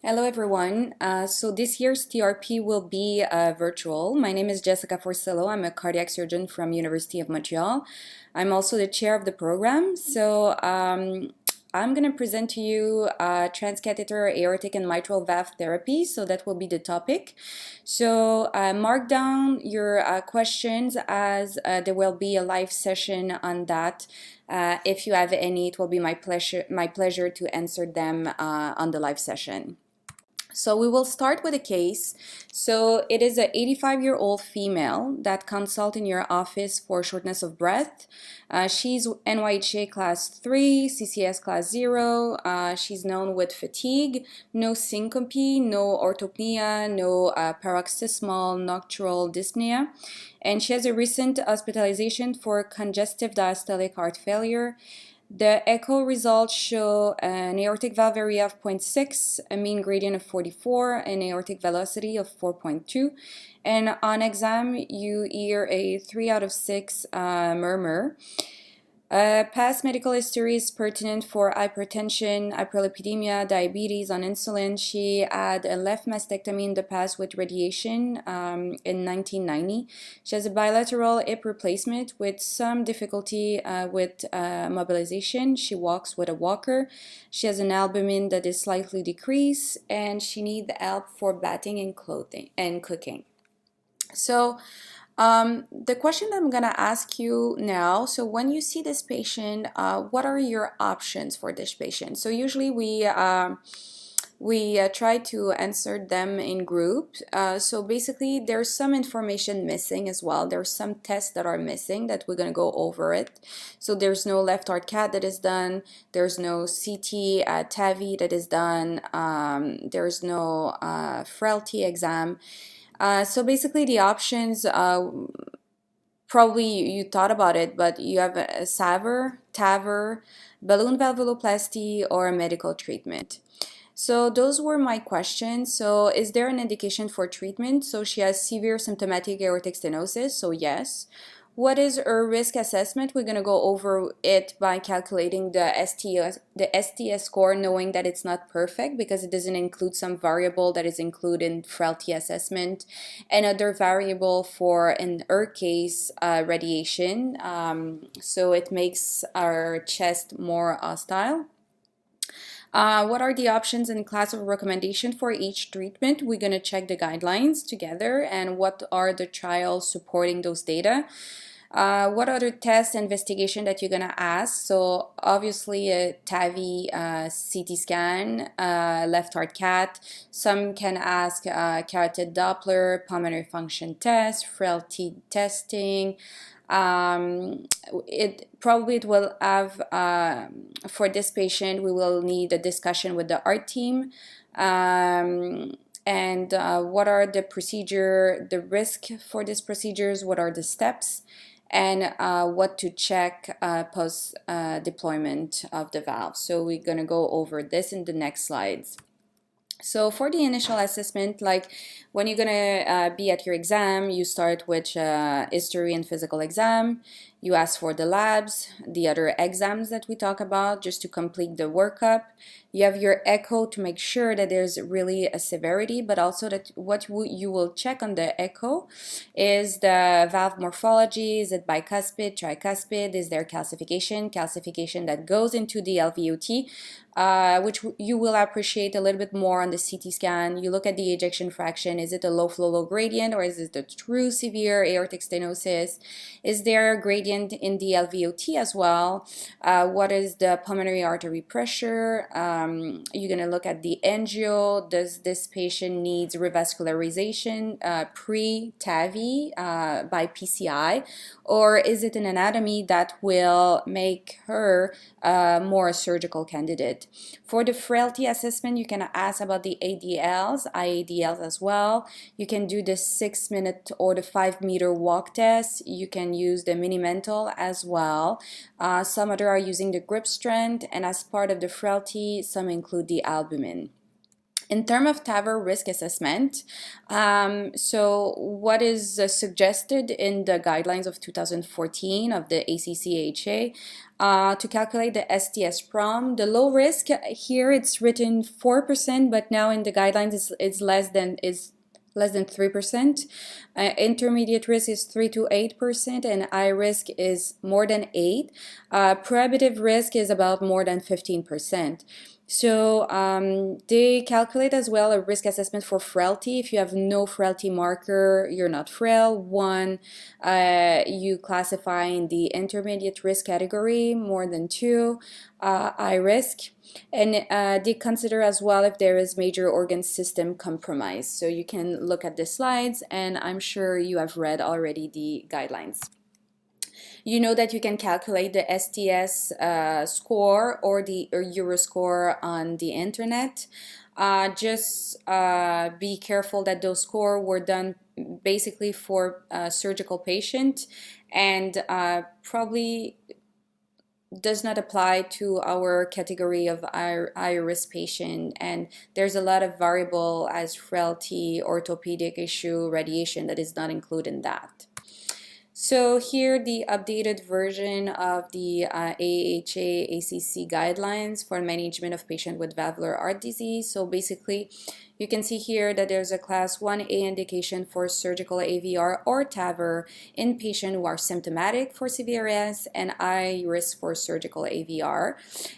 Hello everyone. So this year's TRP will be virtual. My name is Jessica Forcillo. I'm a cardiac surgeon from University of Montreal. I'm also the chair of the program. So I'm going to present to you transcatheter aortic and mitral valve therapy. So that will be the topic. So mark down your questions as there will be a live session on that. If you have any, it will be my pleasure to answer them on the live session. So we will start with a case. So it is an 85-year-old female that consult in your office for shortness of breath. She's NYHA class 3, CCS class 0. She's known with fatigue, no syncope, no orthopnea, no paroxysmal nocturnal dyspnea. And she has a recent hospitalization for congestive diastolic heart failure. The echo results show an aortic valve area of 0.6, a mean gradient of 44, an aortic velocity of 4.2, and on exam you hear a 3 out of 6 murmur. Past medical history is pertinent for hypertension, hyperlipidemia, diabetes, on insulin. She had a left mastectomy in the past with radiation in 1990. She has a bilateral hip replacement with some difficulty with mobilization. She walks with a walker. She has an albumin that is slightly decreased, and she needs help for bathing and clothing and cooking. So the question that I'm going to ask you now, so when you see this patient, what are your options for this patient? So usually we try to answer them in group. So basically there's some information missing as well. There's some tests that are missing that we're going to go over it. So there's no left heart cath that is done. There's no CT TAVI that is done. There's no frailty exam. So basically the options, probably you thought about it, but you have a SAVR, TAVR, balloon valvuloplasty, or a medical treatment. So those were my questions. So is there an indication for treatment? So she has severe symptomatic aortic stenosis, so yes. What is her risk assessment? We're going to go over it by calculating the STS score, knowing that it's not perfect because it doesn't include some variable that is included in frailty assessment. Another variable for, in her case, radiation. So it makes our chest more hostile. What are the options and class of recommendation for each treatment? We're going to check the guidelines together and what are the trials supporting those data. What other tests, investigation that you're going to ask? So obviously a TAVI, CT scan, left heart cath. Some can ask carotid Doppler, pulmonary function test, frailty testing. It will have, for this patient, we will need a discussion with the art team. And what are the procedure, the risk for these procedures, what are the steps, and what to check post deployment of the valve. So we're going to go over this in the next slides. So for the initial assessment, like when you're gonna be at your exam, you start with history and physical exam. You ask for the labs, the other exams that we talk about, just to complete the workup. You have your echo to make sure that there's really a severity, but also that what you will check on the echo is the valve morphology. Is it bicuspid, tricuspid? Is there calcification that goes into the LVOT, which you will appreciate a little bit more on the CT scan. You look at the ejection fraction. Is it a low flow, low gradient, or is it a true severe aortic stenosis? Is there a gradient in the LVOT as well? What is the pulmonary artery pressure? You're going to look at the angio. Does this patient needs revascularization pre-TAVI by PCI? Or is it an anatomy that will make her more a surgical candidate? For the frailty assessment, you can ask about the ADLs, IADLs as well. You can do the 6-minute or the 5-meter walk test. You can use the mini-mental as well. Some other are using the grip strength, and as part of the frailty, some include the albumin. In terms of TAVR risk assessment, so what is suggested in the guidelines of 2014 of the ACC/AHA to calculate the STS-PROM, the low risk here it's written 4%, but now in the guidelines it's less than 3%. Intermediate risk is 3 to 8%, and high risk is more than 8. Prohibitive risk is about more than 15%. So they calculate as well a risk assessment for frailty. If you have no frailty marker, you're not frail. 1, you classify in the intermediate risk category, more than 2, high risk. And they consider as well if there is major organ system compromise. So you can look at the slides, and I'm sure you have read already the guidelines. You know that you can calculate the STS score or the Euro score on the internet. Just be careful that those scores were done basically for a surgical patient, and probably does not apply to our category of high risk patient, and there's a lot of variable as frailty, orthopedic issue, radiation that is not included in that. So here the updated version of the AHA-ACC guidelines for management of patient with valvular heart disease. So basically you can see here that there's a class 1A indication for surgical AVR or TAVR in patients who are symptomatic for CVRS and high risk for surgical AVR.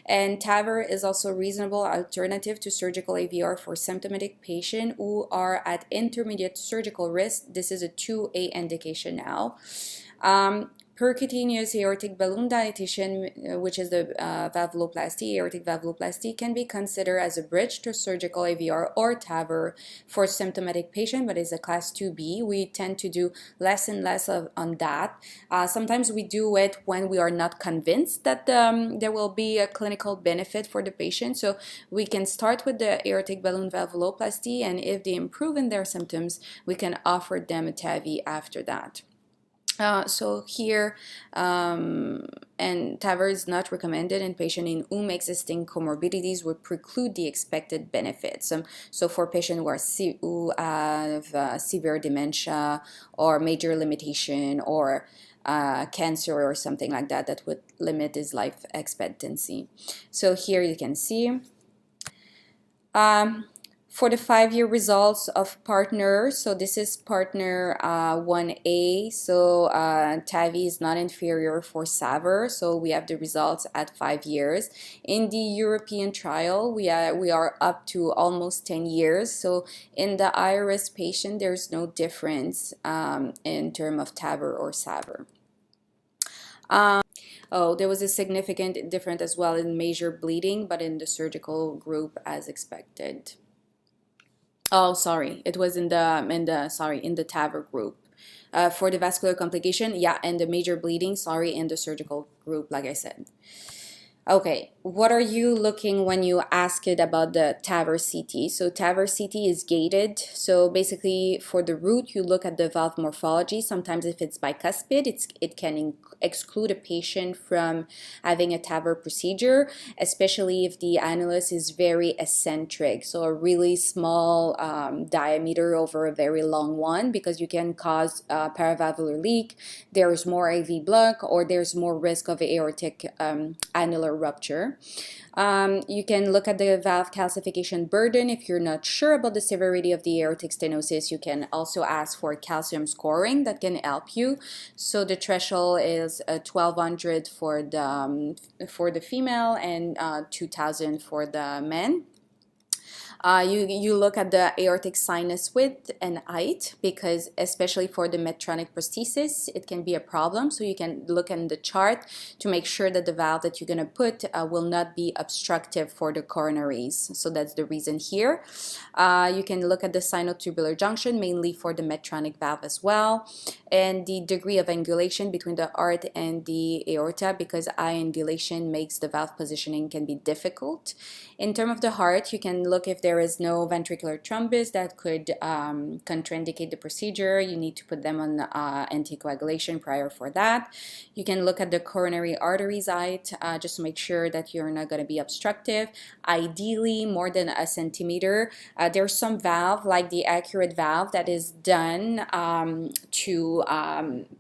And TAVR is also a reasonable alternative to surgical AVR for symptomatic patients who are at intermediate surgical risk. This is a 2A indication now. Percutaneous aortic balloon dilatation, which is the valvuloplasty, aortic valvuloplasty, can be considered as a bridge to surgical AVR or TAVR for symptomatic patient, but is a class 2B. We tend to do less and less on that. Sometimes we do it when we are not convinced that there will be a clinical benefit for the patient. So we can start with the aortic balloon valvuloplasty, and if they improve in their symptoms, we can offer them a TAVI after that. So here, and TAVR is not recommended in patients in whom existing comorbidities would preclude the expected benefits. So for patients who have severe dementia or major limitation or cancer or something like that, that would limit his life expectancy. So here you can see for the 5-year results of partner, so this is partner 1A, so TAVI is not inferior for SAVR, so we have the results at 5 years. In the European trial, we are up to almost 10 years, so in the high-risk patient, there's no difference in terms of TAVR or SAVR. Oh, there was a significant difference as well in major bleeding, but in the surgical group as expected. Oh, sorry, it was in the TAVR group. For the vascular complication, yeah, and the major bleeding, sorry, in the surgical group, like I said. Okay, what are you looking when you ask it about the TAVR CT? So TAVR CT is gated. So basically for the root, you look at the valve morphology. Sometimes if it's bicuspid, it can exclude a patient from having a TAVR procedure, especially if the annulus is very eccentric. So a really small diameter over a very long one, because you can cause paravalvular leak. There's more AV block, or there's more risk of aortic annular rupture. You can look at the valve calcification burden. If you're not sure about the severity of the aortic stenosis, you can also ask for calcium scoring that can help you. So the threshold is 1200 for the female and 2000 for the men. You look at the aortic sinus width and height, because especially for the Medtronic prosthesis, it can be a problem. So you can look in the chart to make sure that the valve that you're going to put will not be obstructive for the coronaries. So that's the reason here. You can look at the sinotubular junction, mainly for the Medtronic valve as well, and the degree of angulation between the heart and the aorta, because high angulation makes the valve positioning can be difficult. In terms of the heart, you can look if there there is no ventricular thrombus that could contraindicate the procedure, you need to put them on anticoagulation prior for that. You can look at the coronary arteries height just to make sure that you're not going to be obstructive. Ideally, more than a centimeter. There's some valve, like the accurate valve, that is done to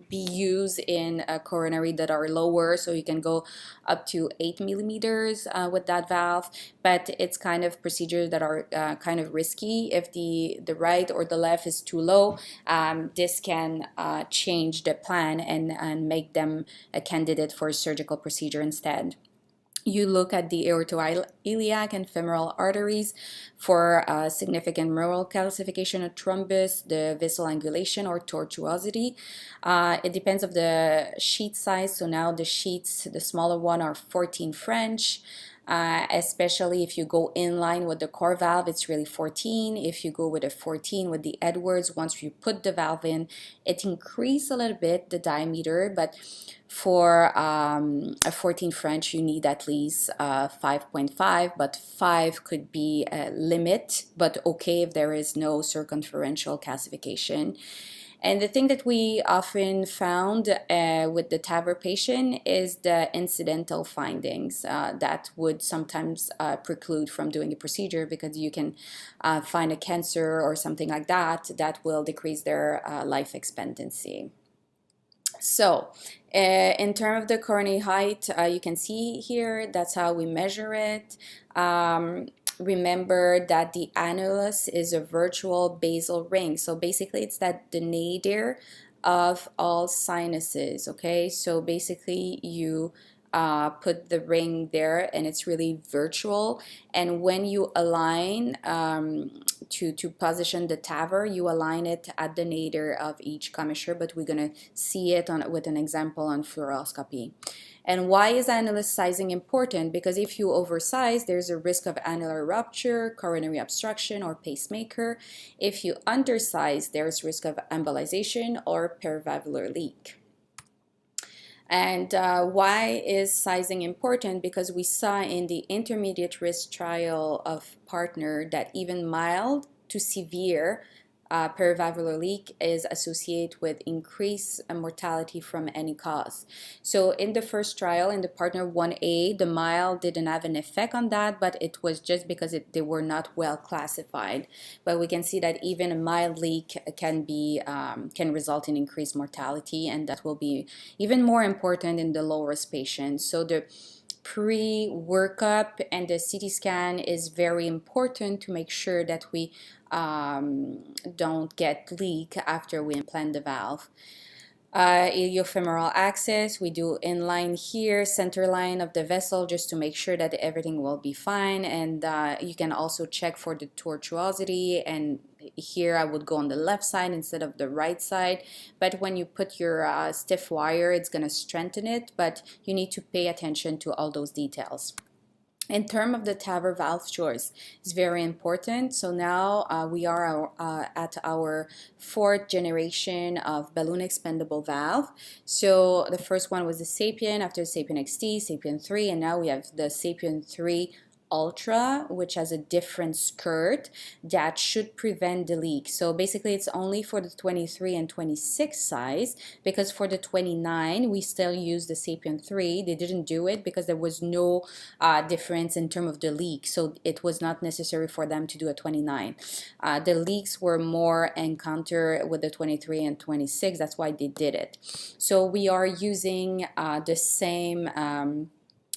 be used in a coronary that are lower, so you can go up to 8 millimeters with that valve, but it's kind of procedures that are kind of risky. If the right or the left is too low, this can change the plan and make them a candidate for a surgical procedure instead. You look at the aortoiliac and femoral arteries for significant mural calcification or thrombus, the vessel angulation or tortuosity. It depends of the sheet size. So now the sheets, the smaller one, are 14 French. Especially if you go in line with the CoreValve, it's really 14. If you go with a 14 with the Edwards, once you put the valve in, it increases a little bit the diameter, but for a 14 French, you need at least 5.5, but 5 could be a limit, but okay if there is no circumferential calcification. And the thing that we often found with the TAVR patient is the incidental findings that would sometimes preclude from doing a procedure, because you can find a cancer or something like that that will decrease their life expectancy. So in terms of the coronary height, you can see here, that's how we measure it. Remember that the annulus is a virtual basal ring. So basically it's that the nadir of all sinuses, okay? So basically you put the ring there and it's really virtual. And when you align to position the TAVR, you align it at the nadir of each commissure, but we're gonna see it with an example on fluoroscopy. And why is annulus sizing important? Because if you oversize, there's a risk of annular rupture, coronary obstruction, or pacemaker. If you undersize, there's risk of embolization or paravalvular leak. And why is sizing important? Because we saw in the intermediate risk trial of PARTNER that even mild to severe paravalvular leak is associated with increased mortality from any cause. So in the first trial, in the PARTNER 1A, the mild didn't have an effect on that, but it was just because they were not well classified. But we can see that even a mild leak can result in increased mortality, and that will be even more important in the low risk patients. So the pre-workup and the CT scan is very important to make sure that we don't get leak after we implant the valve. Iliofemoral access, we do inline here, center line of the vessel, just to make sure that everything will be fine. And you can also check for the tortuosity, and here I would go on the left side instead of the right side. But when you put your stiff wire, it's going to strengthen it, but you need to pay attention to all those details. In terms of the TAVR valve choice, it's very important. So now we are at our 4th generation of balloon expandable valve. So the first one was the Sapien, after Sapien XT, Sapien 3, and now we have the Sapien 3 Ultra, which has a different skirt that should prevent the leak. So basically it's only for the 23 and 26 size, because for the 29 we still use the Sapien 3. They didn't do it because there was no difference in terms of the leak, so it was not necessary for them to do a 29. The leaks were more encountered with the 23 and 26, that's why they did it. So we are using the same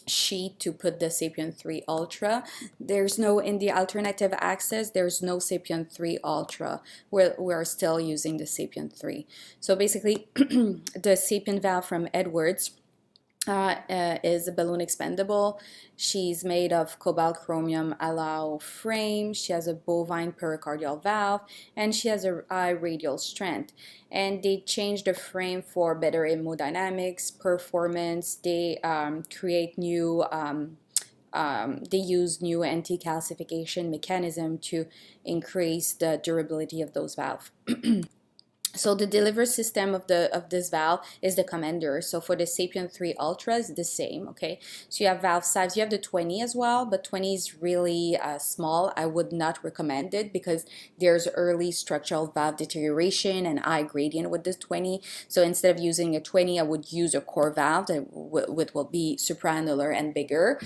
sheet to put the Sapien 3 Ultra. There's no, in the alternative access, there's no Sapien 3 Ultra. We're still using the Sapien 3. So basically the Sapien valve from Edwards is a balloon expandable. She's made of cobalt chromium alloy frame. She has a bovine pericardial valve, and she has a high radial strength. And they changed the frame for better hemodynamics, performance. They create new they use new anti-calcification mechanism to increase the durability of those valves. So the delivery system of this valve is the commander. So for the Sapien 3 Ultra is the same, okay? So you have valve size, you have the 20 as well, but 20 is really small. I would not recommend it because there's early structural valve deterioration and high gradient with this 20. So instead of using a 20, I would use a CoreValve that will be supraannular and bigger.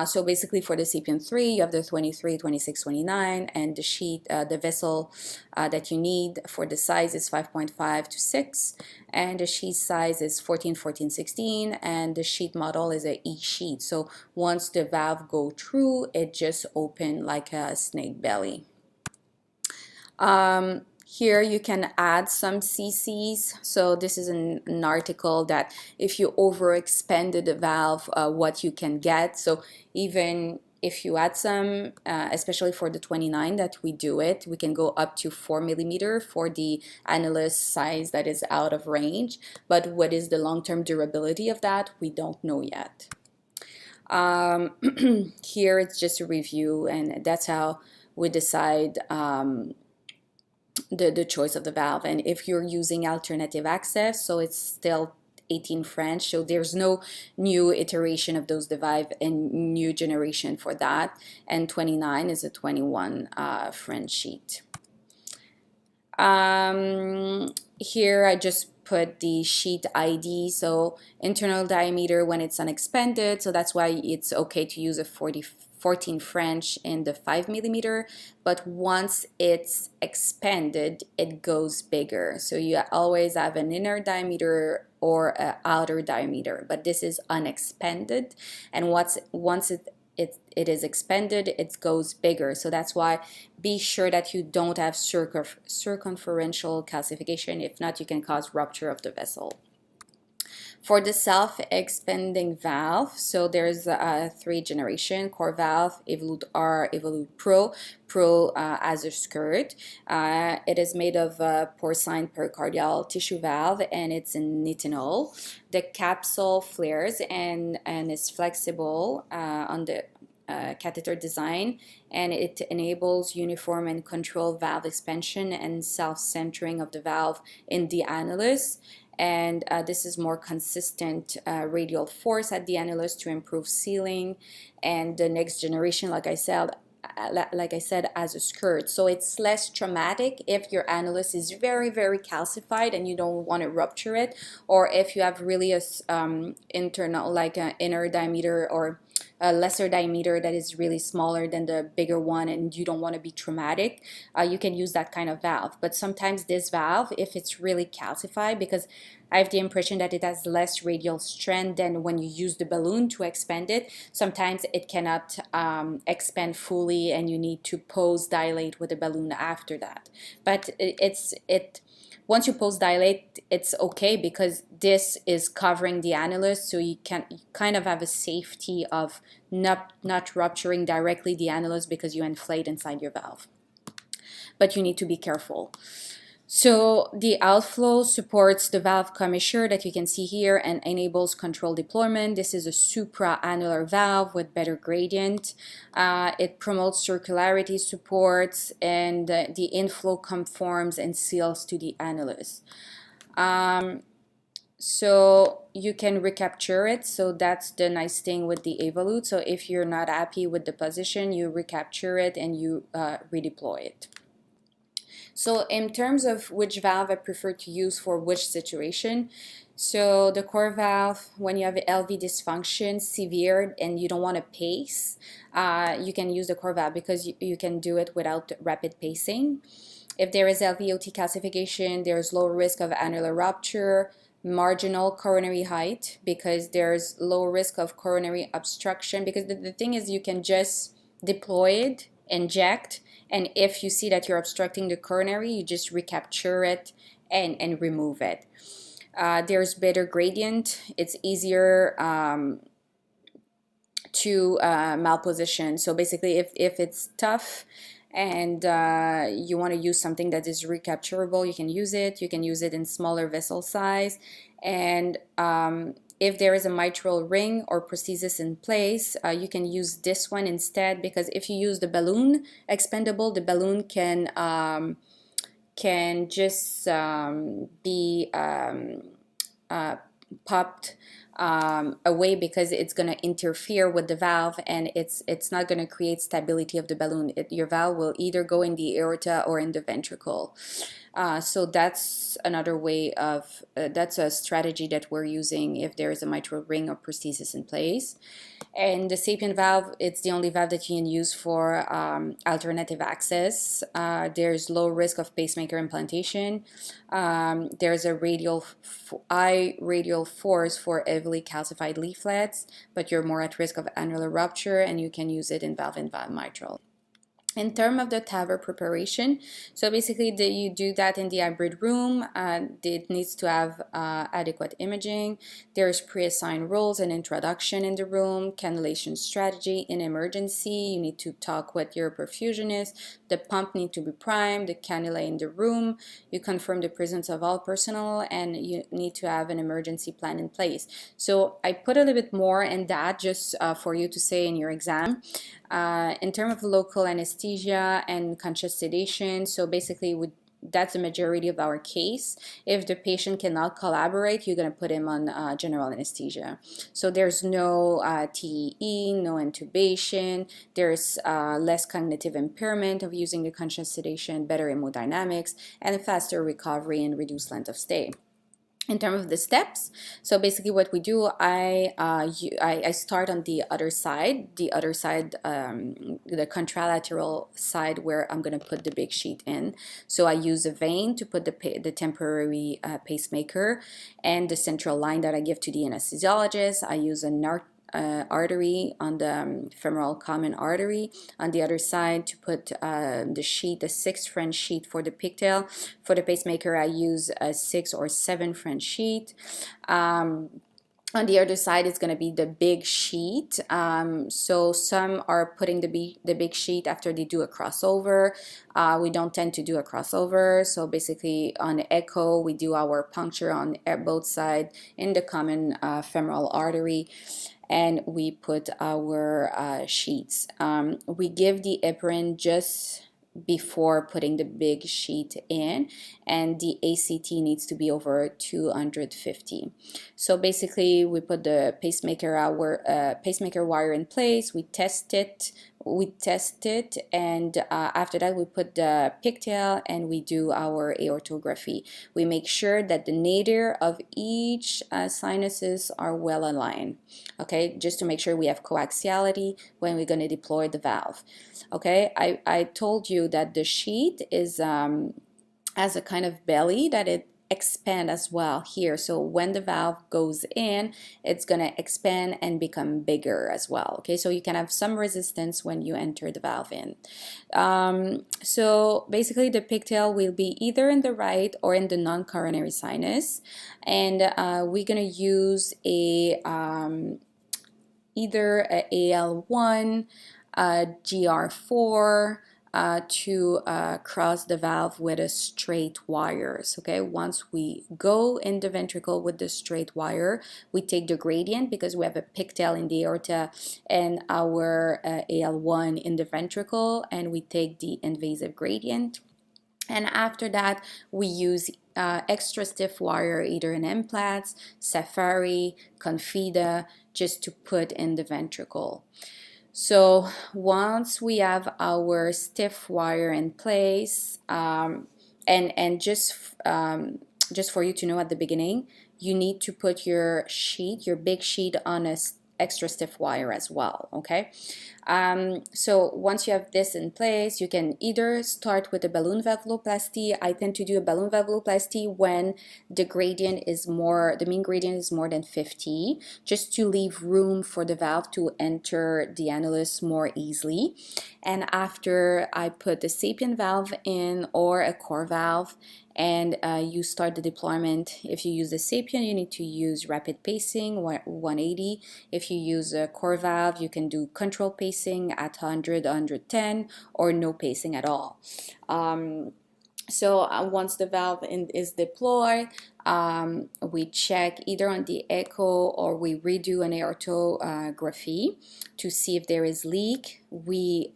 So basically for the Sapien 3, you have the 23, 26, 29, and the sheet, the vessel that you need for the size is 5.5 to 6, and the sheet size is 14, 14, 16, and the sheet model is a E sheet. So once the valve go through, it just open like a snake belly. Here you can add some CCs. So this is an article that if you overexpanded the valve, what you can get. So even if you add some, especially for the 29 that we do it, we can go up to 4 millimeter for the annulus size that is out of range. But what is the long-term durability of that? We don't know yet. Here it's just a review, and that's how we decide the choice of the valve. And if you're using alternative access, so it's still 18 French, so there's no new iteration of those device and new generation for that, and 29 is a 21 French sheet. Here I just put the sheet ID, so internal diameter when it's unexpanded, so that's why it's okay to use a 14 French in the 5 millimeter, but once it's expanded, it goes bigger. So you always have an inner diameter or an outer diameter, but this is unexpanded, and once it is expanded, it goes bigger. So that's why be sure that you don't have circumferential calcification. If not, you can cause rupture of the vessel. For the self-expanding valve, so there's 3 generation: CoreValve, Evolute R, Evolute Pro. Pro as a skirt. It is made of porcine pericardial tissue valve, and it's in nitinol. The capsule flares and is flexible on the catheter design, and it enables uniform and controlled valve expansion and self-centering of the valve in the annulus. And this is more consistent radial force at the annulus to improve sealing. And the next generation, like I said, as a skirt, so it's less traumatic if your annulus is very, very calcified and you don't want to rupture it, or if you have really a internal, like an inner diameter or a lesser diameter that is really smaller than the bigger one and you don't want to be traumatic, you can use that kind of valve. But sometimes this valve, if it's really calcified, because I have the impression that it has less radial strength than when you use the balloon to expand it, sometimes it cannot expand fully and you need to post dilate with the balloon after that. But once you post dilate, it's okay because this is covering the annulus, so you kind of have a safety of not rupturing directly the annulus because you inflate inside your valve. But you need to be careful. So the outflow supports the valve commissure that you can see here and enables controlled deployment. This is a supraannular valve with better gradient. It promotes circularity, supports, and the inflow conforms and seals to the annulus. So you can recapture it. So that's the nice thing with the Evolute. So if you're not happy with the position, you recapture it and you redeploy it. So in terms of which valve I prefer to use for which situation, so the CoreValve, when you have LV dysfunction severe and you don't want to pace, you can use the CoreValve because you can do it without rapid pacing. If there is LVOT calcification, there's low risk of annular rupture, marginal coronary height because there's low risk of coronary obstruction, because the thing is you can just deploy it, inject, and if you see that you're obstructing the coronary, you just recapture it and remove it. There's better gradient. It's easier to malposition. So basically, if it's tough and you want to use something that is recapturable, you can use it. You can use it in smaller vessel size. And if there is a mitral ring or prosthesis in place, you can use this one instead, because if you use the balloon expendable, the balloon can can just be popped away because it's going to interfere with the valve, and it's not going to create stability of the balloon. Your valve will either go in the aorta or in the ventricle. So that's another way of, that's a strategy that we're using if there is a mitral ring or prosthesis in place. And the SAPIEN valve, it's the only valve that you can use for alternative access. There's low risk of pacemaker implantation. There's a radial force for heavily calcified leaflets, but you're more at risk of annular rupture, and you can use it in valve mitral. In terms of the TAVR preparation, so basically you do that in the hybrid room. It needs to have adequate imaging. There's pre-assigned roles and introduction in the room, cannulation strategy in emergency. You need to talk with your perfusionist. The pump needs to be primed, the cannula in the room. You confirm the presence of all personnel, and you need to have an emergency plan in place. So I put a little bit more in that just for you to say in your exam. In terms of local anesthesia and conscious sedation, so basically that's the majority of our case. If the patient cannot collaborate, you're going to put him on general anesthesia. So there's no TEE, no intubation, there's less cognitive impairment of using the conscious sedation, better hemodynamics, and faster recovery and reduced length of stay. In terms of the steps, so basically what we do, I start on the other side, the contralateral side where I'm going to put the big sheet in. So I use a vein to put the temporary pacemaker, and the central line that I give to the anesthesiologist. I use a artery on the femoral common artery on the other side to put the sheet, the 6 French sheet for the pigtail. For the pacemaker, I use a 6 or 7 French sheet. On the other side, it's going to be the big sheet. So some are putting the big sheet after they do a crossover. We don't tend to do a crossover. So basically on the echo, we do our puncture on both sides in the common femoral artery, and we put our sheets. We give the heparin just before putting the big sheet in, and the ACT needs to be over 250. So basically we put the pacemaker wire in place, we test it, and after that we put the pigtail and we do our aortography. We make sure that the nadir of each sinuses are well aligned, okay, just to make sure we have coaxiality when we're going to deploy the valve. Okay, I told you that the sheet is has a kind of belly that it expand as well here. So when the valve goes in, it's going to expand and become bigger as well. Okay, so you can have some resistance when you enter the valve in. So basically the pigtail will be either in the right or in the non-coronary sinus, and we're going to use a either a AL1, GR4, to cross the valve with a straight wires. Okay, once we go in the ventricle with the straight wire, we take the gradient because we have a pigtail in the aorta and our AL1 in the ventricle, and we take the invasive gradient. And after that, we use extra stiff wire, either in implants, Safari, Confida, just to put in the ventricle. So once we have our stiff wire in place, and just for you to know at the beginning, you need to put your sheet, your big sheet, on a extra stiff wire as well. Okay, so once you have this in place, you can either start with a balloon valvuloplasty. I tend to do a balloon valvuloplasty when the gradient is more, the mean gradient is more than 50, just to leave room for the valve to enter the annulus more easily. And after I put the SAPIEN valve in or a CoreValve, and you start the deployment. If you use the SAPIEN, you need to use rapid pacing, 180. If you use a CoreValve, you can do control pacing at 100, 110, or no pacing at all. So once the valve is deployed, we check either on the echo or we redo an aortography to see if there is leak. We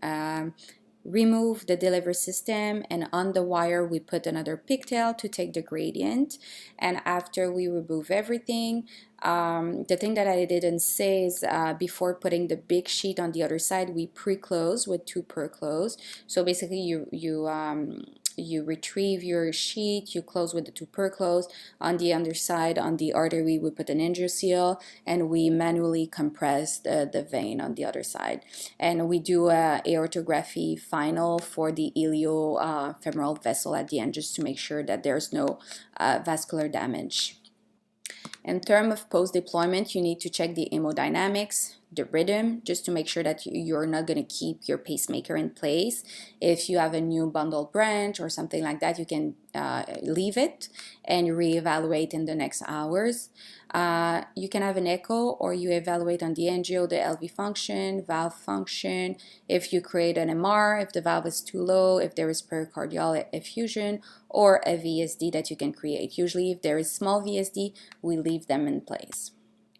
remove the delivery system, and on the wire we put another pigtail to take the gradient. And after we remove everything, the thing that I didn't say is before putting the big sheet on the other side, we pre-close with 2 per close. So basically you retrieve your sheet, you close with the 2 per close. On the underside, on the artery, we put an angioseal, and we manually compress the vein on the other side. And we do a aortography final for the iliofemoral vessel at the end, just to make sure that there's no vascular damage. In terms of post-deployment, you need to check the hemodynamics, the rhythm, just to make sure that you're not going to keep your pacemaker in place. If you have a new bundled branch or something like that, you can leave it and reevaluate in the next hours. You can have an echo, or you evaluate on the angio the LV function, valve function, if you create an MR, if the valve is too low, if there is pericardial effusion, or a VSD that you can create. Usually if there is small VSD, we leave them in place.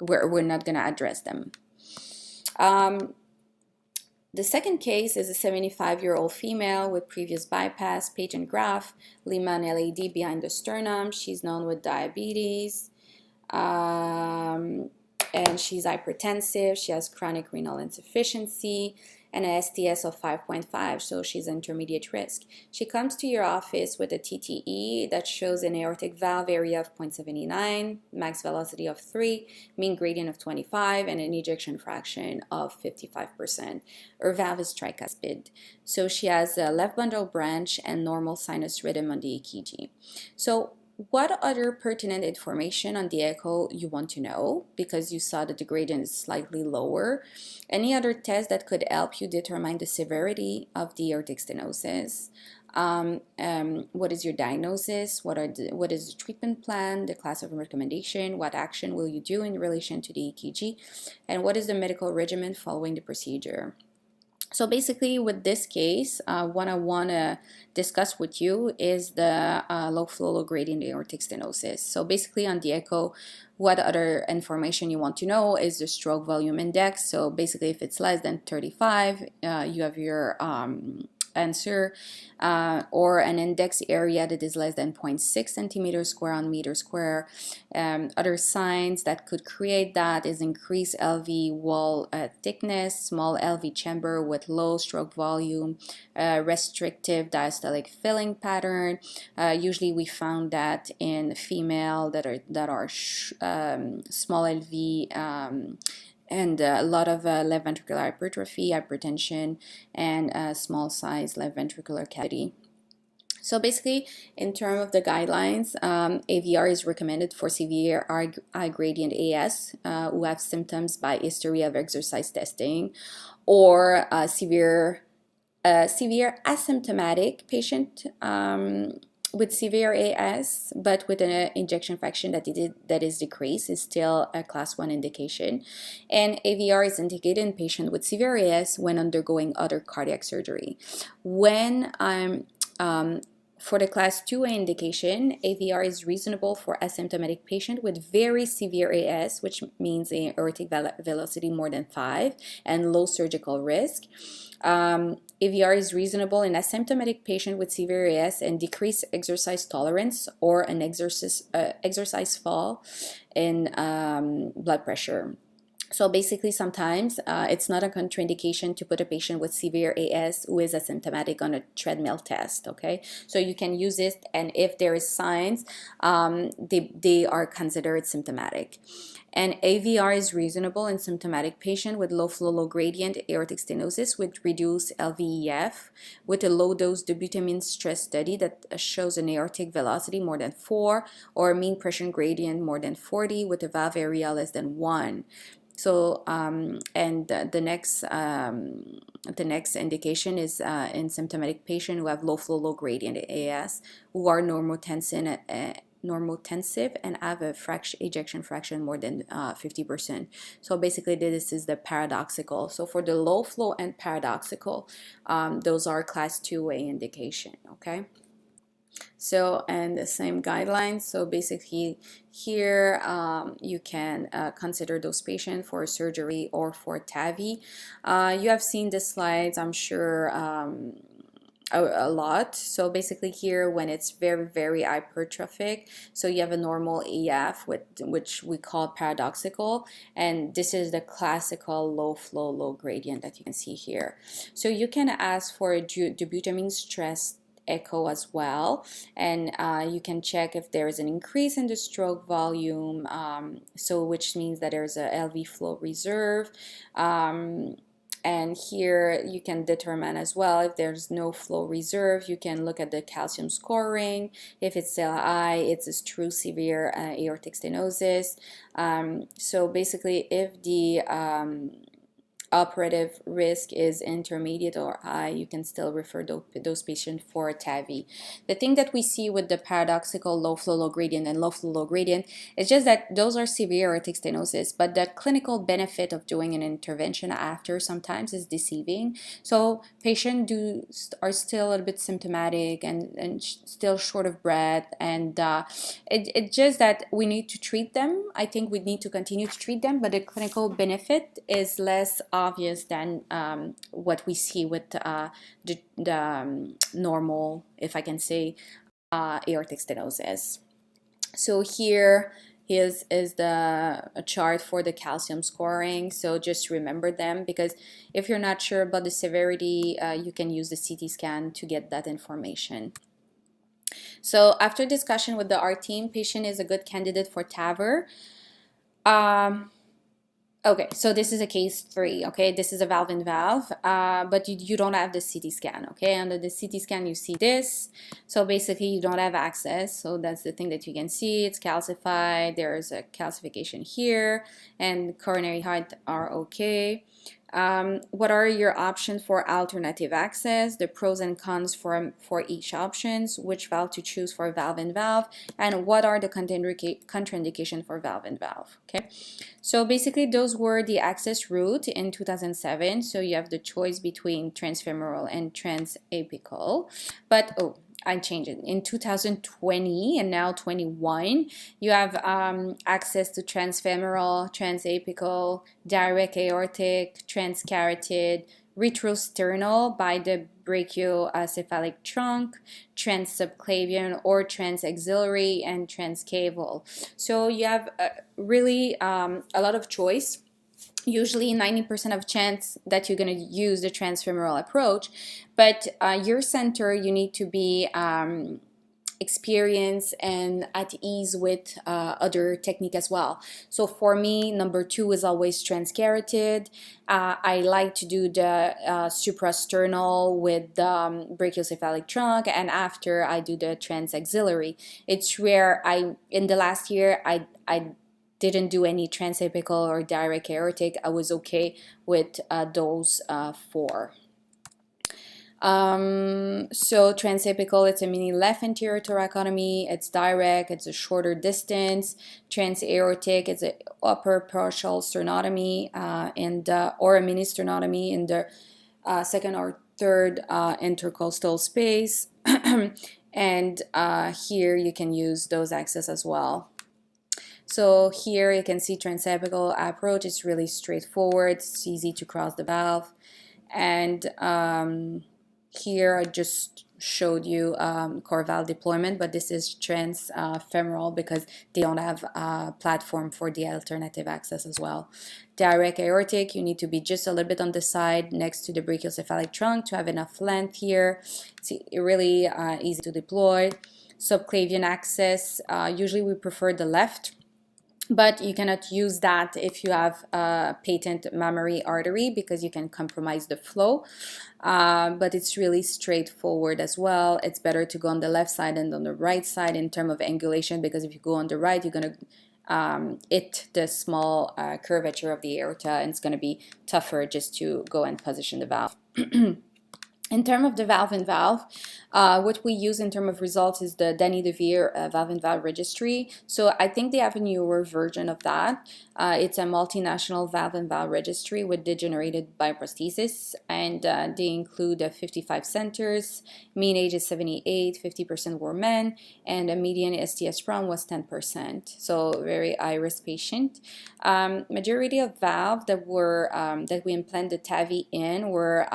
We're not going to address them. The second case is a 75-year-old female with previous bypass, patent graft, Lehman LAD behind the sternum. She's known with diabetes, and she's hypertensive. She has chronic renal insufficiency and an STS of 5.5, so she's intermediate risk. She comes to your office with a TTE that shows an aortic valve area of 0.79, max velocity of 3, mean gradient of 25, and an ejection fraction of 55%. Her valve is tricuspid. So she has a left bundle branch and normal sinus rhythm on the EKG. So what other pertinent information on the echo you want to know, because you saw that the gradient is slightly lower? Any other test that could help you determine the severity of the aortic stenosis? What is your diagnosis? What is the treatment plan, the class of recommendation? What action will you do in relation to the EKG? And what is the medical regimen following the procedure? So basically with this case, what I want to discuss with you is the low flow, low gradient aortic stenosis. So basically on the echo, what other information you want to know is the stroke volume index. So basically if it's less than 35, you have your answer, or an index area that is less than 0.6 centimeters square on meter square. Other signs that could create that is increased LV wall thickness, small LV chamber with low stroke volume, restrictive diastolic filling pattern. Usually we found that in female that are small LV, and a lot of left ventricular hypertrophy, hypertension, and small size left ventricular cavity. So basically, in terms of the guidelines, AVR is recommended for severe high gradient AS who have symptoms by history of exercise testing, or severe asymptomatic patient with severe AS, but with an ejection fraction that is decreased, is still a class 1 indication. And AVR is indicated in patients with severe AS when undergoing other cardiac surgery. When for the class 2A indication, AVR is reasonable for asymptomatic patient with very severe AS, which means a aortic velocity more than 5 and low surgical risk. AVR is reasonable in asymptomatic patient with severe AS and decreased exercise tolerance, or an exercise fall in blood pressure. So basically, sometimes it's not a contraindication to put a patient with severe AS who is asymptomatic on a treadmill test, okay? So you can use it, and if there is signs, they are considered symptomatic. And AVR is reasonable in symptomatic patient with low flow, low gradient aortic stenosis with reduced LVEF, with a low dose dobutamine stress study that shows an aortic velocity more than 4, or a mean pressure gradient more than 40 with a valve area less than 1. So, and the next indication is in symptomatic patient who have low flow, low gradient AS, who are normotensive and have a ejection fraction more than 50%. So basically this is the paradoxical. So for the low flow and paradoxical, those are class 2A indication, okay? So, and the same guidelines. So basically here you can consider those patients for surgery or for TAVI. You have seen the slides, I'm sure, a lot. So basically here, when it's very, very hypertrophic, so you have a normal AF, which we call paradoxical, and this is the classical low flow, low gradient that you can see here. So you can ask for a dobutamine stress echo as well, and you can check if there is an increase in the stroke volume, so which means that there's a LV flow reserve. And here you can determine as well if there's no flow reserve. You can look at the calcium scoring. If it's still high, it's a true severe aortic stenosis. So basically, if the operative risk is intermediate or high, you can still refer those patients for TAVI. The thing that we see with the paradoxical low flow, low gradient and low flow, low gradient is just that those are severe aortic stenosis, but the clinical benefit of doing an intervention after sometimes is deceiving. So patients are still a little bit symptomatic and still short of breath, and it's just that we need to treat them. I think we need to continue to treat them, but the clinical benefit is less obvious than what we see with the normal, if I can say, aortic stenosis. So here is a chart for the calcium scoring. So just remember them, because if you're not sure about the severity, you can use the CT scan to get that information. So after discussion with our team, patient is a good candidate for TAVR. Okay, so this is a case 3, okay? This is a valve in valve, but you don't have the CT scan, okay? Under the CT scan, you see this. So basically, you don't have access. So that's the thing that you can see. It's calcified. There's a calcification here, and coronary height are okay. What are your options for alternative access, the pros and cons for each options, which valve to choose for valve in valve, and what are the contraindication for valve in valve, okay? So basically those were the access route in 2007. So you have the choice between transfemoral and transapical, but I changed it. In 2020 and now 21, you have access to transfemoral, transapical, direct aortic, transcarotid, retrosternal by the brachiocephalic trunk, transsubclavian or transaxillary, and transcaval. So you have really a lot of choice. Usually 90% of chance that you're going to use the transfemoral approach, but your center, you need to be experienced and at ease with other technique as well. So for me, number 2 is always transcarotid. I like to do the suprasternal with the brachiocephalic trunk, and after I do the transaxillary. It's rare. In the last year, I didn't do any transapical or direct aortic. I was okay with those 4. So transapical, it's a mini left anterior thoracotomy. It's direct. It's a shorter distance. Transaortic, it's an upper partial sternotomy or a mini sternotomy in the second or third intercostal space. And here you can use those access as well. So here you can see Transapical Approach. It's really straightforward. It's easy to cross the valve. And here I just showed you CoreValve deployment, but this is transfemoral because they don't have a platform for the alternative access as well. Direct aortic, you need to be just a little bit on the side next to the brachiocephalic trunk to have enough length here. It's really easy to deploy. Subclavian access, usually we prefer the left, but you cannot use that if you have a patent mammary artery because you can compromise the flow. But it's really straightforward as well. It's better to go on the left side than on the right side in terms of angulation, because if you go on the right, you're going to hit the small curvature of the aorta, and it's going to be tougher just to go and position the valve. In terms of the valve-in-valve, what we use in terms of results is the Danny DeVere valve-in-valve registry. So I think they have a newer version of that. It's a multinational valve-in-valve registry with degenerated bioprosthesis, and they include 55 centers. Mean age is 78, 50% were men, and a median STS run was 10%. So very high-risk patient. Majority of valve that were that we implanted TAVI in were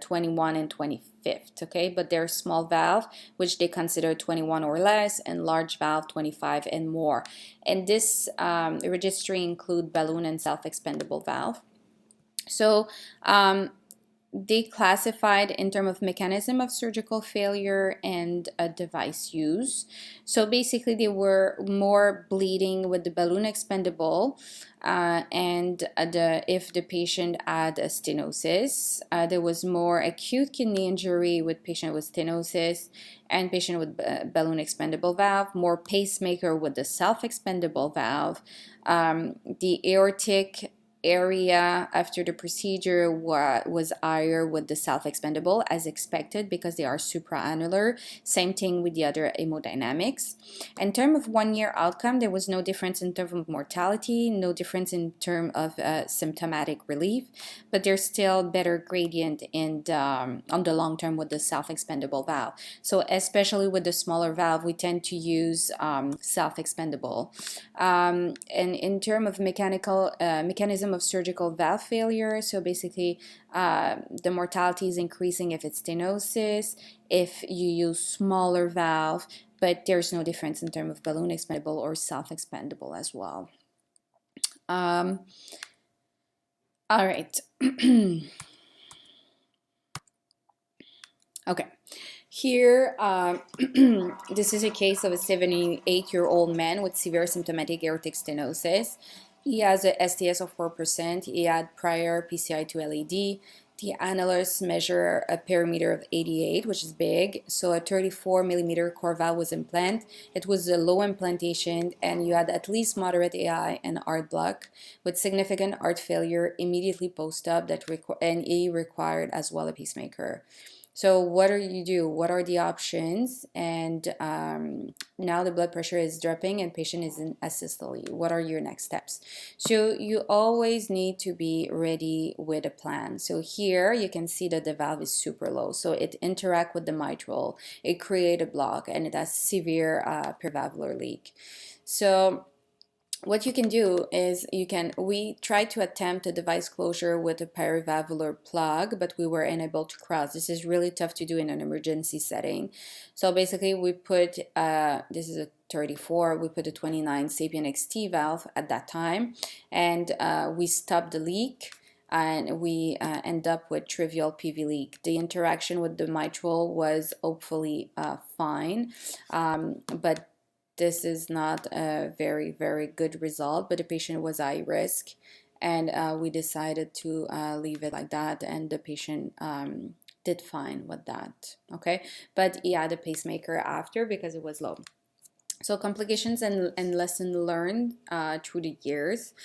21 and 25th, okay, but they're small valve, which they consider 21 or less, and large valve 25 and more. And this registry include balloon and self-expandable valve. So they classified in terms of mechanism of surgical failure and device use. So basically they were more bleeding with the balloon expandable, and if the patient had a stenosis, there was more acute kidney injury with patient with stenosis and patient with balloon expandable valve, more pacemaker with the self-expandable valve. The aortic area after the procedure was higher with the self-expandable as expected because they are supraannular. Same thing with the other hemodynamics. In terms of 1 year outcome, there was no difference in terms of mortality, no difference in terms of symptomatic relief, but there's still better gradient in on the long term with the self-expandable valve. So especially with the smaller valve, we tend to use self-expandable. And in terms of mechanism of surgical valve failure, so basically the mortality is increasing if it's stenosis, if you use smaller valve, but there's no difference in terms of balloon expandable or self-expandable as well. All right. Okay. Here, this is a case of a 78-year-old man with severe symptomatic aortic stenosis. He has a STS of 4%. He had prior PCI to LAD. The annulus measure a perimeter of 88, which is big. So a 34 millimeter CoreValve was implanted. It was a low implantation, and you had at least moderate AI and heart block with significant heart failure immediately post-op and he required as well a pacemaker. So what do you do? What are the options? And now the blood pressure is dropping and patient is in asystole. What are your next steps? So you always need to be ready with a plan. So here you can see that the valve is super low. So it interacts with the mitral. It creates a block and it has severe paravalvular leak. So what you can do is we tried to attempt a device closure with a paravalvular plug, but we were unable to cross. This is really tough to do in an emergency setting. So basically we put, this is a 34, we put a 29 Sapien XT valve at that time, and we stopped the leak, and we end up with trivial PV leak. The interaction with the mitral was hopefully fine, but this is not a very, very good result, but the patient was high risk, and we decided to leave it like that, and the patient did fine with that, okay? But he had a pacemaker after because it was low. So complications and lesson learned through the years.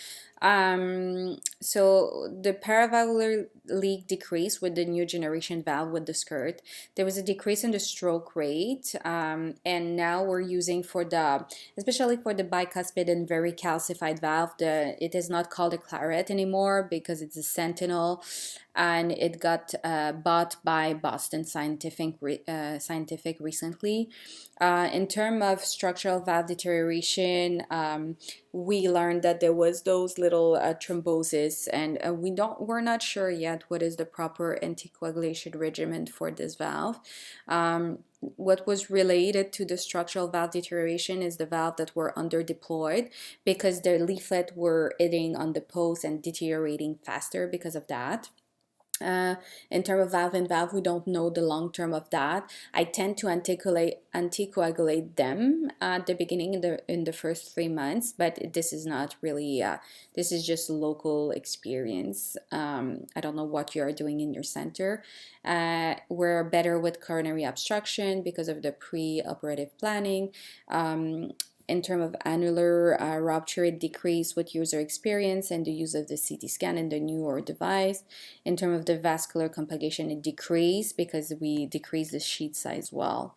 So the paravalvular leak decreased with the new generation valve with the skirt. There was a decrease in the stroke rate, and now we're using especially for the bicuspid and very calcified valve, it is not called a claret anymore because it's a sentinel, and it got bought by Boston Scientific recently. In terms of structural valve deterioration, we learned that there was those little thrombosis, and we're not sure yet what is the proper anticoagulation regimen for this valve. What was related to the structural valve deterioration is the valve that were underdeployed because their leaflet were hitting on the post and deteriorating faster because of that. In terms of valve-in-valve, we don't know the long term of that. I tend to anticoagulate them at the beginning in the first 3 months, but this is not really, this is just local experience. I don't know what you are doing in your center. We're better with coronary obstruction because of the pre-operative planning. In terms of annular rupture, it decreased with user experience and the use of the CT scan and the newer device. In terms of the vascular complication, it decreased because we decreased the sheet size well.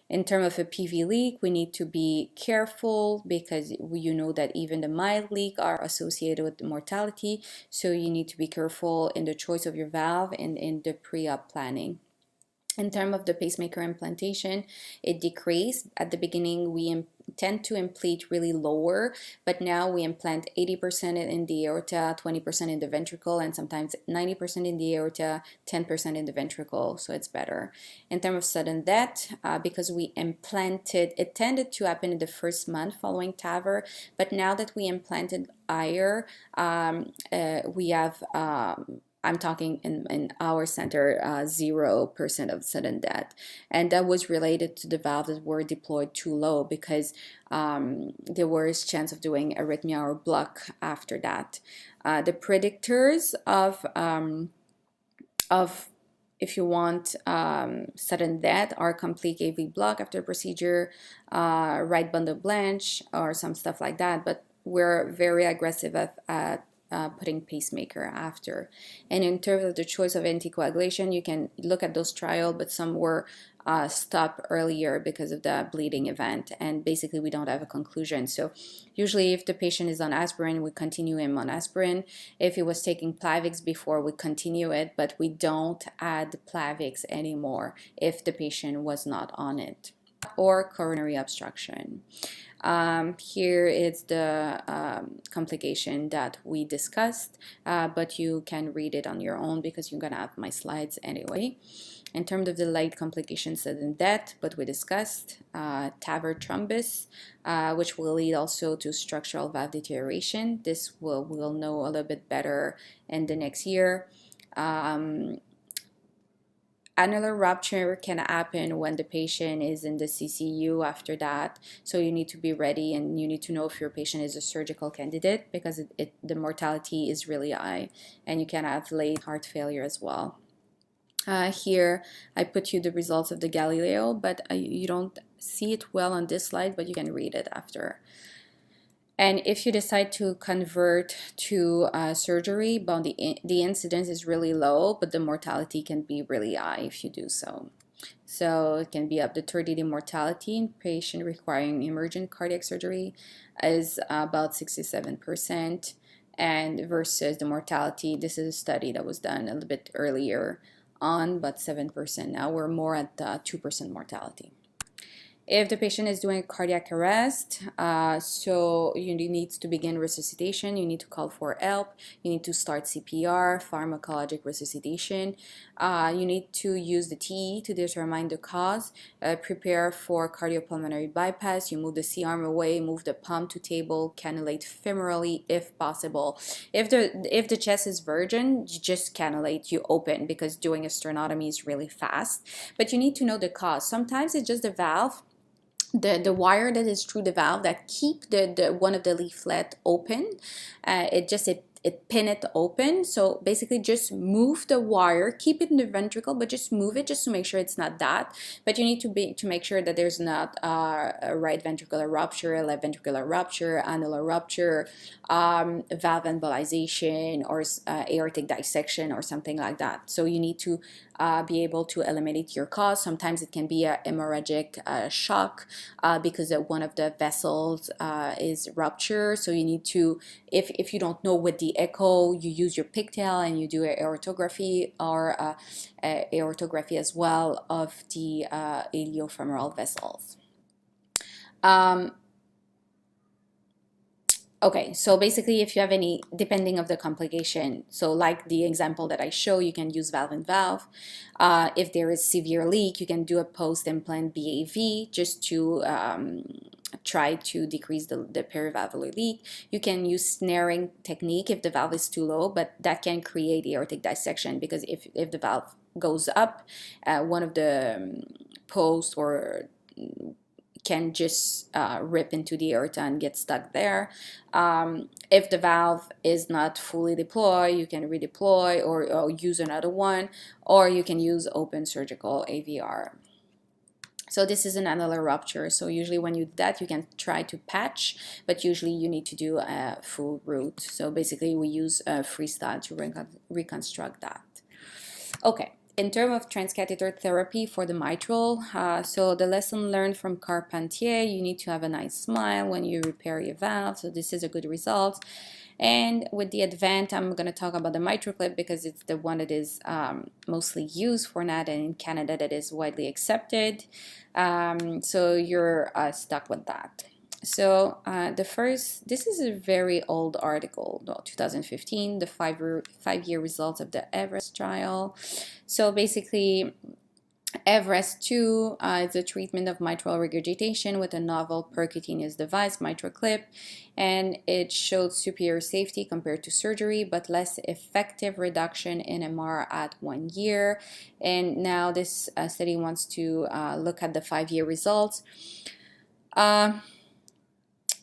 In terms of a PV leak, we need to be careful because you know that even the mild leak are associated with mortality, so you need to be careful in the choice of your valve and in the pre-op planning. In terms of the pacemaker implantation, it decreased. At the beginning, we tend to implant really lower, but now we implant 80% in the aorta, 20% in the ventricle, and sometimes 90% in the aorta, 10% in the ventricle, so it's better. In terms of sudden death, because we implanted, it tended to happen in the first month following TAVR, but now that we implanted higher, we have I'm talking in our center, 0% of sudden death. And that was related to the valves that were deployed too low because there was chance of doing arrhythmia or block after that. The predictors of if you want sudden death are complete AV block after procedure, right bundle blanch, or some stuff like that. But we're very aggressive at putting pacemaker after. And in terms of the choice of anticoagulation, you can look at those trials, but some were stopped earlier because of the bleeding event, and basically we don't have a conclusion. So usually if the patient is on aspirin, we continue him on aspirin. If he was taking Plavix before, we continue it, but we don't add Plavix anymore if the patient was not on it. Or coronary obstruction. Here is the complication that we discussed, but you can read it on your own because you're gonna have my slides anyway. In terms of the light complications, sudden death, but we discussed TAVR thrombus, which will lead also to structural valve deterioration. This we'll know a little bit better in the next year. Annular rupture can happen when the patient is in the CCU after that, so you need to be ready and you need to know if your patient is a surgical candidate because the mortality is really high and you can have late heart failure as well. Here I put you the results of the Galileo, but you don't see it well on this slide, but you can read it after. And if you decide to convert to surgery, the incidence is really low, but the mortality can be really high if you do so. So it can be up to 30-day mortality in patient requiring emergent cardiac surgery is about 67%, and versus the mortality, this is a study that was done a little bit earlier on, but 7%. Now we're more at 2% mortality. If the patient is doing cardiac arrest, so you need to begin resuscitation, you need to call for help, you need to start CPR, pharmacologic resuscitation, you need to use the TE to determine the cause, prepare for cardiopulmonary bypass, you move the C-arm away, move the pump to table, cannulate femorally if possible. If the chest is virgin, you just cannulate, you open, because doing a sternotomy is really fast, but you need to know the cause. Sometimes it's just the valve, the wire that is through the valve that keep the one of the leaflet open. It pin it open. So basically just move the wire, keep it in the ventricle, but just move it just to make sure it's not that. But you need to make sure that there's not a right ventricular rupture, a left ventricular rupture, annular rupture, valve embolization, or aortic dissection or something like that. So you need to be able to eliminate your cause. Sometimes it can be a hemorrhagic shock because one of the vessels is ruptured. So you need to, if you don't know with the echo, you use your pigtail and you do an aortography or aortography as well of the iliofemoral vessels. Okay, so basically if you have any, depending of the complication, so like the example that I show, you can use valve in valve. If there is severe leak, you can do a post-implant BAV just to try to decrease the paravalvular leak. You can use snaring technique if the valve is too low, but that can create aortic dissection because if the valve goes up, one of the posts or can just rip into the aorta and get stuck there. If the valve is not fully deployed, you can redeploy or use another one, or you can use open surgical AVR. So this is an annular rupture. So usually when you do that, you can try to patch, but usually you need to do a full root. So basically we use freestyle to reconstruct that. Okay, in terms of transcatheter therapy for the mitral, so the lesson learned from Carpentier, you need to have a nice smile when you repair your valve. So this is a good result. And with the Advent, I'm going to talk about the MITRA-clip because it's the one that is mostly used for that, and in Canada that is widely accepted. So you're stuck with that. So this is a very old article, 2015, the five-year results of the Everest trial. So basically, Everest 2 is a treatment of mitral regurgitation with a novel percutaneous device, MITRA-clip, and it showed superior safety compared to surgery, but less effective reduction in MR at 1 year. And now this study wants to look at the 5-year results.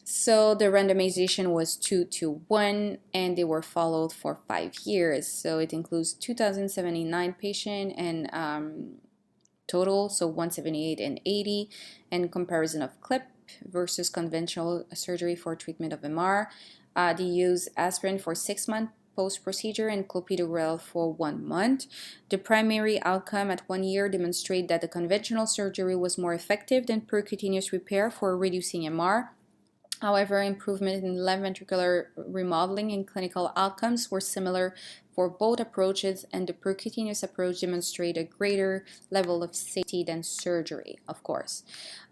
So the randomization was 2-1, and they were followed for 5 years. So it includes 2,079 patients and total, so 178 and 80, and comparison of clip versus conventional surgery for treatment of MR. They use aspirin for 6 months post-procedure and clopidogrel for 1 month. The primary outcome at 1 year demonstrate that the conventional surgery was more effective than percutaneous repair for reducing MR. However, improvement in left ventricular remodeling and clinical outcomes were similar for both approaches, and the percutaneous approach demonstrated a greater level of safety than surgery, of course.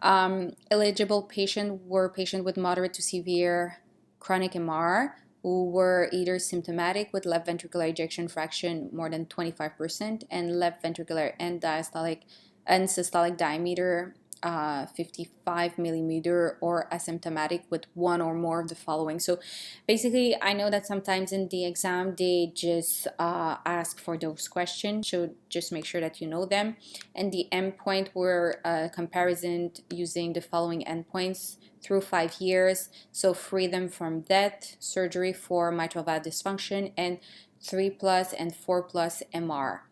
Eligible patients were patients with moderate to severe chronic MR who were either symptomatic with left ventricular ejection fraction more than 25% and left ventricular end diastolic and systolic diameter 55 millimeter, or asymptomatic with one or more of the following. So basically, I know that sometimes in the exam they just ask for those questions, so just make sure that you know them. And the endpoint were a comparison using the following endpoints through 5 years. So freedom from death, surgery for mitral valve dysfunction, and 3+ and 4+ MR.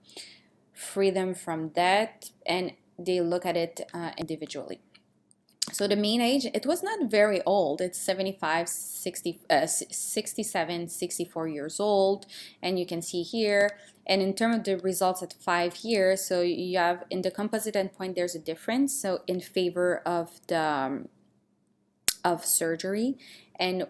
Freedom from death, and they look at it individually. So the mean age, it was not very old. It's 67, 64 years old, and you can see here. And in terms of the results at 5 years, so you have in the composite endpoint, there's a difference. So in favor of the of surgery. And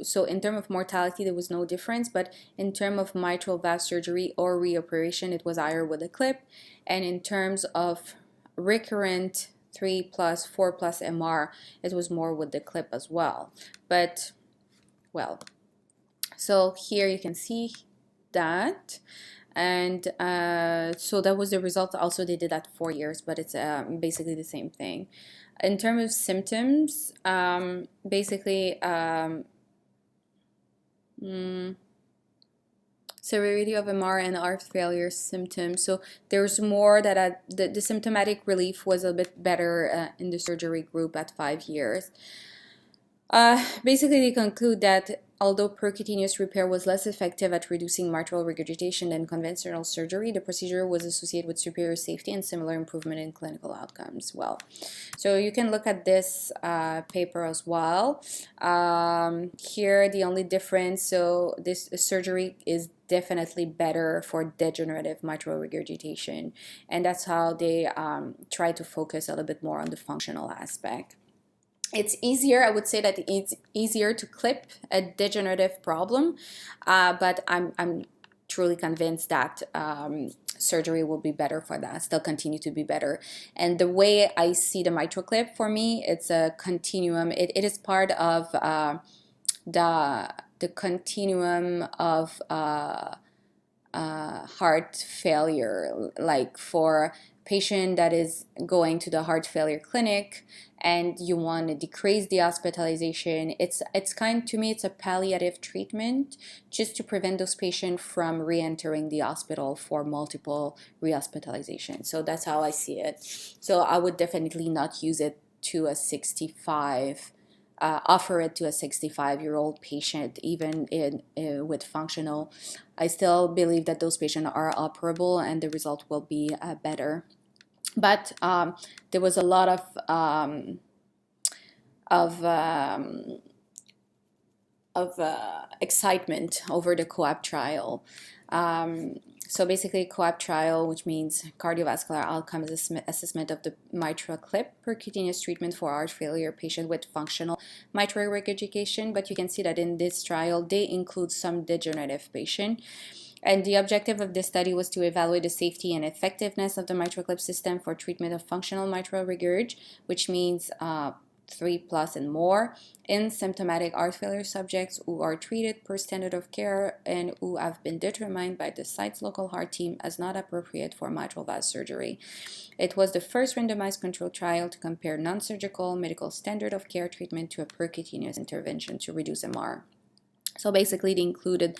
so in terms of mortality, there was no difference, but in terms of mitral valve surgery or reoperation, it was higher with a clip. And in terms of recurrent 3+, 4+ MR, it was more with the clip as well. But, well, so here you can see that. And so that was the result. Also, they did that 4 years, but it's basically the same thing. In terms of symptoms, basically, severity of MR and heart failure symptoms. So there's more that the symptomatic relief was a bit better in the surgery group at 5 years. Basically, they conclude that although percutaneous repair was less effective at reducing mitral regurgitation than conventional surgery, the procedure was associated with superior safety and similar improvement in clinical outcomes. Well, so you can look at this paper as well. Here, the only difference, so this surgery is definitely better for degenerative mitral regurgitation, and that's how they try to focus a little bit more on the functional aspect. It's easier, I would say that it's easier to clip a degenerative problem, but I'm truly convinced that surgery will be better for that, still continue to be better. And the way I see the mitral clip, for me, it's a continuum. It is part of the continuum of heart failure, like for patient that is going to the heart failure clinic and you want to decrease the hospitalization, it's to me it's a palliative treatment just to prevent those patients from re-entering the hospital for multiple rehospitalizations. So that's how I see it. So I would definitely not use it to a 65 offer it to a 65-year-old patient, even with functional. I still believe that those patients are operable and the result will be better. But there was a lot of excitement over the COAPT trial. So basically, COAPT trial, which means cardiovascular outcomes assessment of the mitral clip, percutaneous treatment for heart failure patient with functional mitral regurgitation. But you can see that in this trial, they include some degenerative patient. And the objective of this study was to evaluate the safety and effectiveness of the mitral clip system for treatment of functional mitral regurg, which means 3+ and more, in symptomatic heart failure subjects who are treated per standard of care and who have been determined by the site's local heart team as not appropriate for mitral valve surgery. It was the first randomized controlled trial to compare non-surgical medical standard of care treatment to a percutaneous intervention to reduce MR. So basically, they included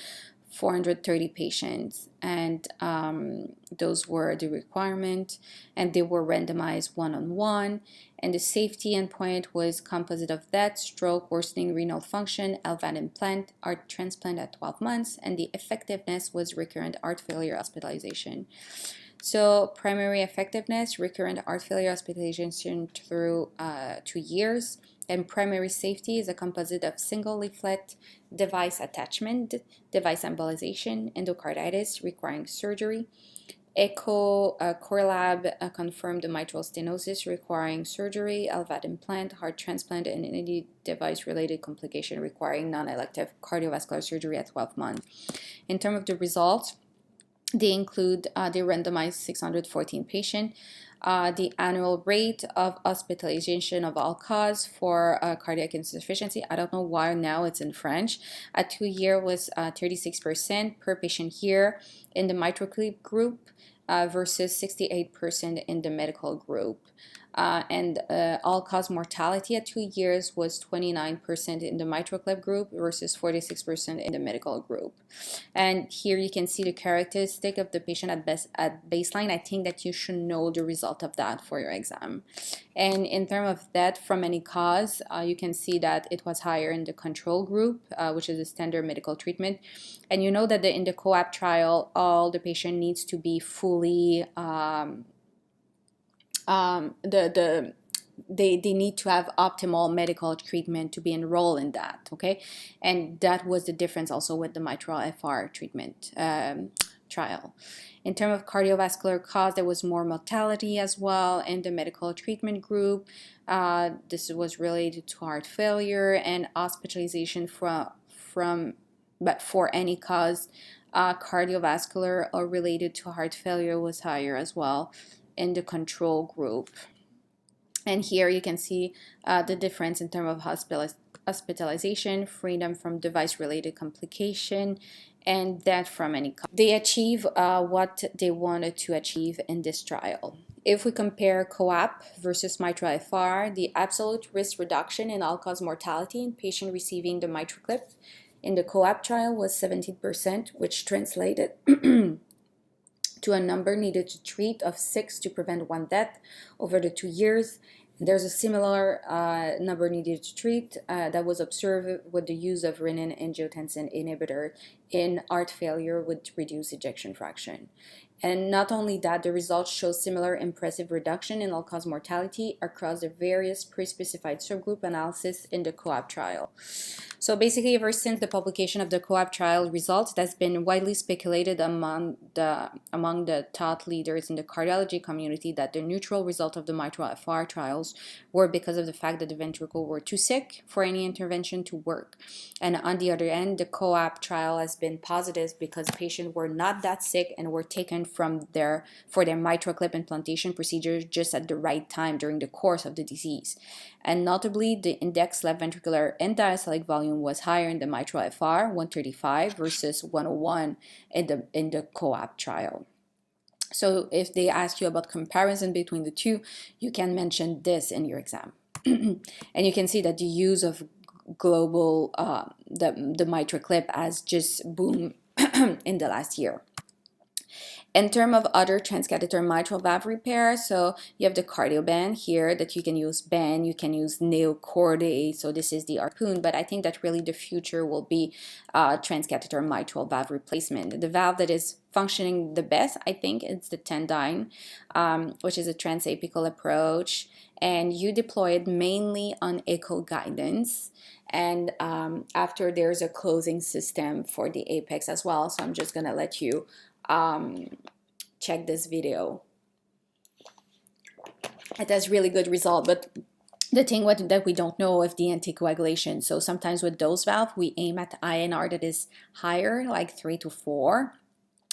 430 patients, and those were the requirement, and they were randomized 1-on-1, and the safety endpoint was composite of death, stroke, worsening renal function, LVAD implant, heart transplant at 12 months, and the effectiveness was recurrent heart failure hospitalization. So primary effectiveness, recurrent heart failure hospitalization through 2 years, and primary safety is a composite of single leaflet, device attachment, device embolization, endocarditis requiring surgery. Echo core lab confirmed the mitral stenosis requiring surgery, LVAD implant, heart transplant, and any device-related complication requiring non-elective cardiovascular surgery at 12 months. In terms of the results, they include they randomized 614 patients. The annual rate of hospitalization of all cause for cardiac insufficiency, I don't know why now it's in French, at 2 years was 36% per patient year in the mitral clip group versus 68% in the medical group. And all-cause mortality at 2 years was 29% in the mitral clip group versus 46% in the medical group. And here you can see the characteristic of the patient at baseline. I think that you should know the result of that for your exam. And in terms of death from any cause, you can see that it was higher in the control group, which is a standard medical treatment. And you know that in the COAPT trial, all the patient needs to be fully they need to have optimal medical treatment to be enrolled in that, okay? And that was the difference also with the MITRA-FR treatment trial. In terms of cardiovascular cause, there was more mortality as well in the medical treatment group. This was related to heart failure and hospitalization but for any cause, cardiovascular or related to heart failure was higher as well in the control group. And here you can see the difference in terms of hospitalization, freedom from device-related complication, and death from any cause. They achieve what they wanted to achieve in this trial. If we compare COAPT versus MITRA-FR, the absolute risk reduction in all-cause mortality in patients receiving the mitral clip in the COAPT trial was 17%, which translated to a number needed to treat of 6 to prevent 1 death over the 2 years. There's a similar number needed to treat that was observed with the use of renin-angiotensin inhibitor in heart failure with reduced ejection fraction. And not only that, the results show similar impressive reduction in all-cause mortality across the various pre-specified subgroup analysis in the COAPT trial. So basically, ever since the publication of the COAPT trial results, that's been widely speculated among the thought leaders in the cardiology community that the neutral result of the MITRA-FR trials were because of the fact that the ventricle were too sick for any intervention to work. And on the other end, the COAPT trial has been positive because patients were not that sick and were taken for their mitral clip implantation procedure just at the right time during the course of the disease. And notably, the index left ventricular and diastolic volume was higher in the MITRA-FR, 135 versus 101 in the COAPT trial. So if they ask you about comparison between the two, you can mention this in your exam. And you can see that the use of global, the mitral clip has just boomed in the last year. In terms of other transcatheter mitral valve repair, so you have the cardio band here that you can use band, you can use neocordae, so this is the harpoon, but I think that really the future will be transcatheter mitral valve replacement. The valve that is functioning the best, I think, it's the Tendyne, which is a transapical approach, and you deploy it mainly on echo guidance. And after there's a closing system for the apex as well, so I'm just gonna let you check this video. It has really good result, but the thing that we don't know is the anticoagulation. So sometimes with those valve, we aim at INR that is higher, like 3 to 4.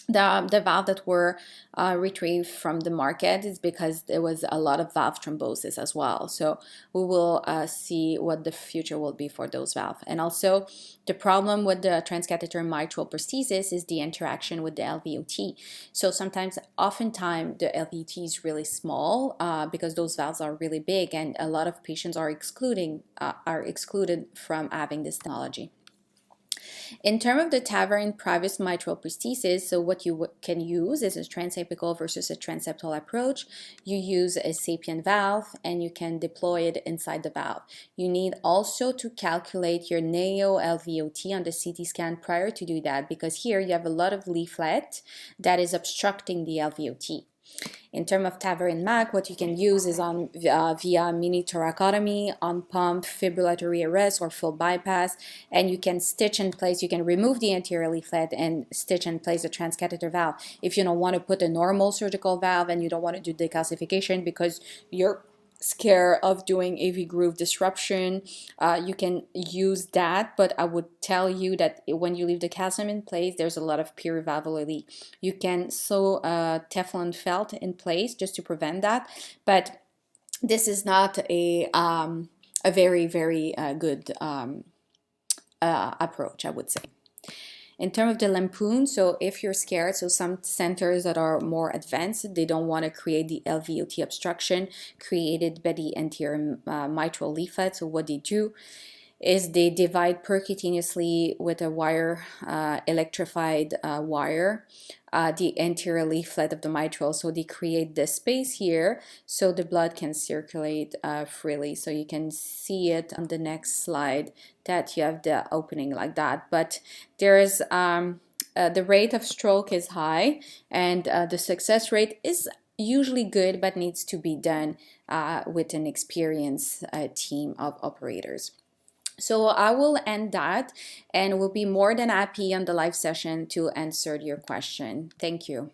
The valve that were retrieved from the market is because there was a lot of valve thrombosis as well. So we will see what the future will be for those valves. And also the problem with the transcatheter mitral prosthesis is the interaction with the LVOT. So oftentimes the LVOT is really small because those valves are really big, and a lot of patients are excluded from having this technology. In terms of the TAVR in private mitral prosthesis, so what you can use is a transapical versus a transeptal approach. You use a sapien valve and you can deploy it inside the valve. You need also to calculate your neo-LVOT on the CT scan prior to do that, because here you have a lot of leaflet that is obstructing the LVOT. In terms of TAVR and MAC, what you can use is via mini thoracotomy, on pump, fibrillatory arrest, or full bypass, and you can stitch in place. You can remove the anterior leaflet and stitch in place a transcatheter valve. If you don't want to put a normal surgical valve and you don't want to do decalcification because you're scared of doing AV groove disruption, you can use that, but I would tell you that when you leave the calcium in place, there's a lot of perivalvular leak. You can sew Teflon felt in place just to prevent that, but this is not a very, very good approach, I would say. In terms of the lampoon, so if you're scared, so some centers that are more advanced, they don't want to create the LVOT obstruction created by the anterior mitral leaflet. So what they do is they divide percutaneously with a wire, electrified wire, the anterior leaflet of the mitral. So they create this space here so the blood can circulate freely. So you can see it on the next slide that you have the opening like that. But there is the rate of stroke is high, and the success rate is usually good, but needs to be done with an experienced team of operators. So I will end that, and we'll be more than happy on the live session to answer your question. Thank you.